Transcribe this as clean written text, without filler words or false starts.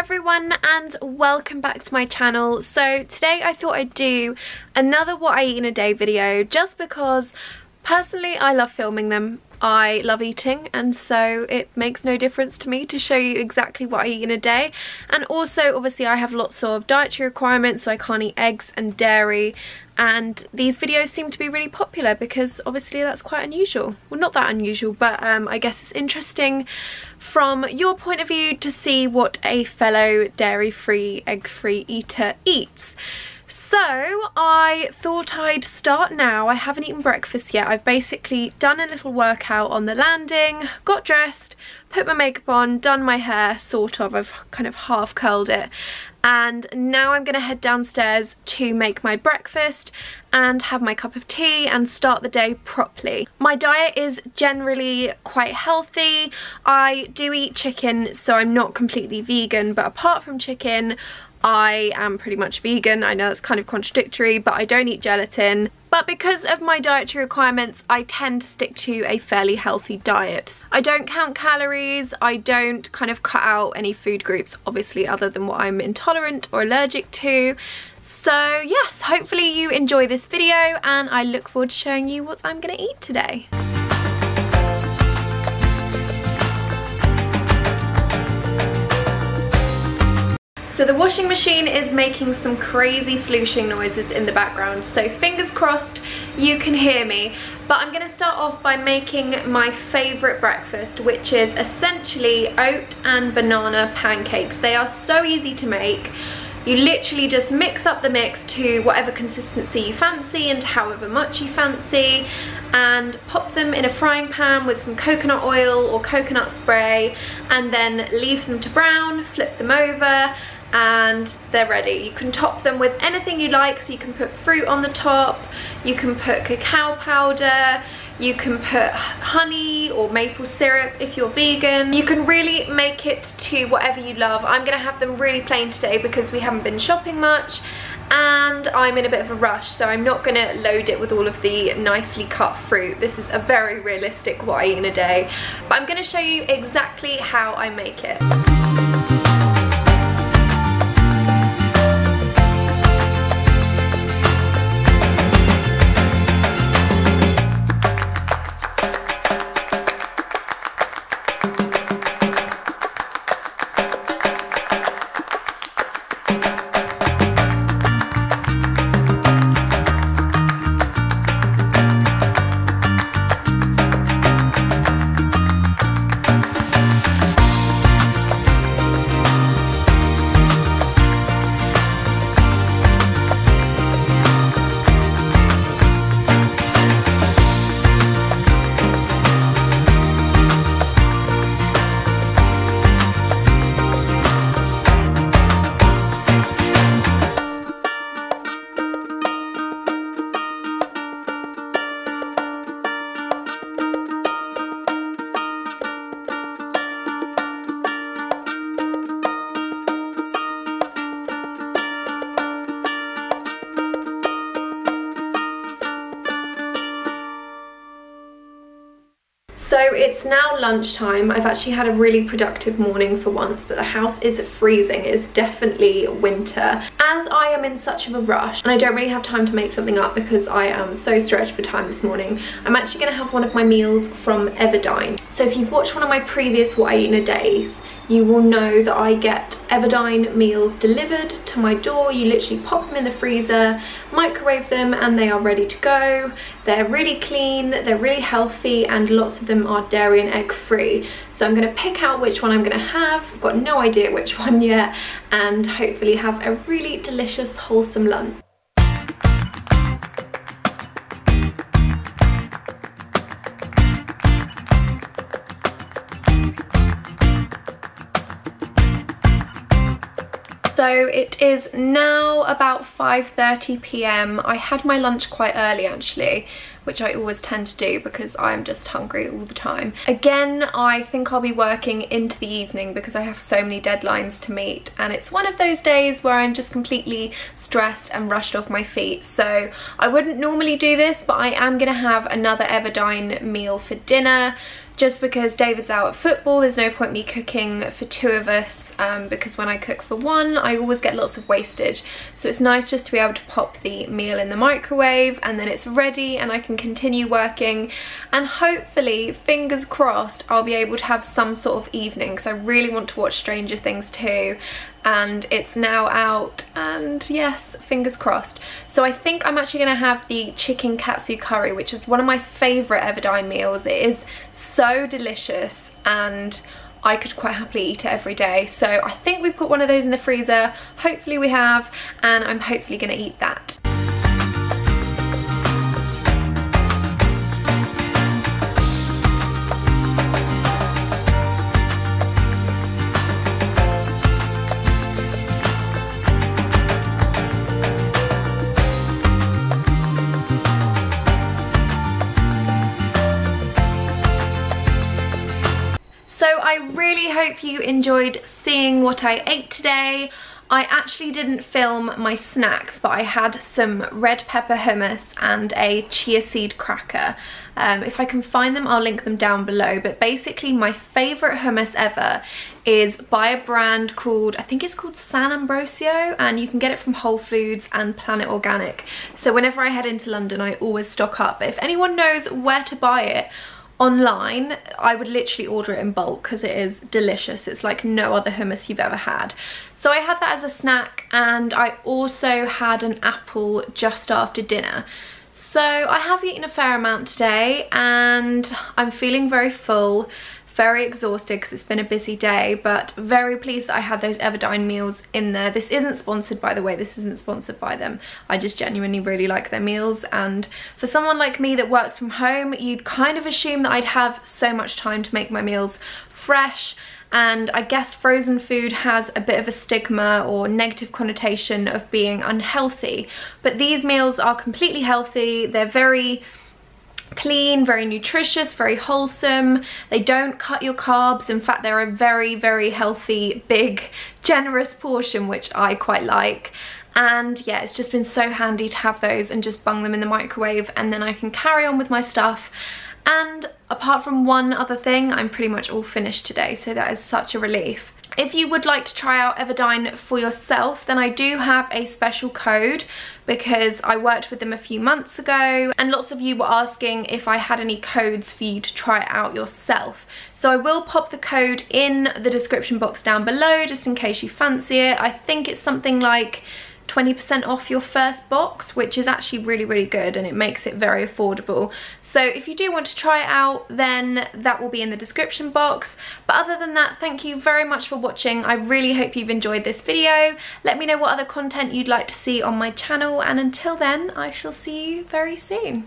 everyone and welcome back to my channel. So today I thought I'd do another what I eat in a day video just because personally I love filming them. I love eating and so it makes no difference to me to show you exactly what I eat in a day. And also obviously I have lots of dietary requirements, so I can't eat eggs and dairy, and these videos seem to be really popular because obviously that's quite unusual. Well, not that unusual, but I guess it's interesting from your point of view to see what a fellow dairy-free, egg-free eater eats. So I thought I'd start now. I haven't eaten breakfast yet. I've basically done a little workout on the landing, got dressed, put my makeup on, done my hair, sort of. I've kind of half curled it. And now I'm gonna head downstairs to make my breakfast and have my cup of tea and start the day properly. My diet is generally quite healthy. I do eat chicken, so I'm not completely vegan, but apart from chicken, I am pretty much vegan. I know that's kind of contradictory, but I don't eat gelatin. But because of my dietary requirements, I tend to stick to a fairly healthy diet. I don't count calories, I don't kind of cut out any food groups, obviously, other than what I'm intolerant or allergic to. So yes, hopefully you enjoy this video and I look forward to showing you what I'm gonna eat today. So the washing machine is making some crazy slooshing noises in the background, so fingers crossed you can hear me. But I'm going to start off by making my favourite breakfast, which is essentially oat and banana pancakes. They are so easy to make. You literally just mix up the mix to whatever consistency you fancy and however much you fancy, and pop them in a frying pan with some coconut oil or coconut spray, and then leave them to brown, flip them over, and they're ready. You can top them with anything you like, so you can put fruit on the top, you can put cacao powder, you can put honey or maple syrup if you're vegan. You can really make it to whatever you love. I'm gonna have them really plain today because we haven't been shopping much and I'm in a bit of a rush, so I'm not gonna load it with all of the nicely cut fruit. This is a very realistic what I eat in a day, but I'm gonna show you exactly how I make it. So it's now lunchtime. I've actually had a really productive morning for once, but the house is freezing. It's definitely winter. As I am in such of a rush and I don't really have time to make something up because I am so stretched for time this morning, I'm actually going to have one of my meals from Everdine. So if you've watched one of my previous what I eat in a day, you will know that I get Everdine meals delivered to my door. You literally pop them in the freezer, microwave them, and they are ready to go. They're really clean, they're really healthy, and lots of them are dairy and egg free. So I'm gonna pick out which one I'm gonna have. I've got no idea which one yet, and hopefully have a really delicious, wholesome lunch. So it is now about 5:30 p.m. I had my lunch quite early actually, which I always tend to do because I'm just hungry all the time. Again, I think I'll be working into the evening because I have so many deadlines to meet, and it's one of those days where I'm just completely stressed and rushed off my feet. So I wouldn't normally do this, but I am gonna have another Everdine meal for dinner. Just because David's out at football, there's no point me cooking for two of us because when I cook for one I always get lots of wastage, so it's nice just to be able to pop the meal in the microwave and then it's ready and I can continue working, and hopefully, fingers crossed, I'll be able to have some sort of evening because I really want to watch Stranger Things 2 and it's now out, and yes, fingers crossed. So I think I'm actually going to have the chicken katsu curry, which is one of my favourite Everdine meals. It is so delicious and I could quite happily eat it every day. So I think we've got one of those in the freezer, hopefully we have, and I'm hopefully going to eat that. I really hope you enjoyed seeing what I ate today. I actually didn't film my snacks, but I had some red pepper hummus and a chia seed cracker. If I can find them, I'll link them down below. But basically my favourite hummus ever is by a brand called, I think it's called San Ambrosio, and you can get it from Whole Foods and Planet Organic. So whenever I head into London, I always stock up. But if anyone knows where to buy it online, I would literally order it in bulk because it is delicious. It's like no other hummus you've ever had. So I had that as a snack, and I also had an apple just after dinner. So I have eaten a fair amount today and I'm feeling very full, very exhausted because it's been a busy day, but very pleased that I had those Everdine meals in there. This isn't sponsored, by the way, this isn't sponsored by them. I just genuinely really like their meals, and for someone like me that works from home, you'd kind of assume that I'd have so much time to make my meals fresh, and I guess frozen food has a bit of a stigma or negative connotation of being unhealthy, but these meals are completely healthy. They're very clean, very nutritious, very wholesome. They don't cut your carbs. In fact, they're a very, very healthy, big, generous portion, which I quite like. And yeah, it's just been so handy to have those and just bung them in the microwave, and then I can carry on with my stuff. And apart from one other thing, I'm pretty much all finished today, so that is such a relief. If you would like to try out Everdine for yourself, then I do have a special code because I worked with them a few months ago and lots of you were asking if I had any codes for you to try it out yourself. So I will pop the code in the description box down below just in case you fancy it. I think it's something like 20% off your first box, which is actually really, really good, and it makes it very affordable. So if you do want to try it out, then that will be in the description box. But other than that, thank you very much for watching. I really hope you've enjoyed this video. Let me know what other content you'd like to see on my channel, and until then, I shall see you very soon.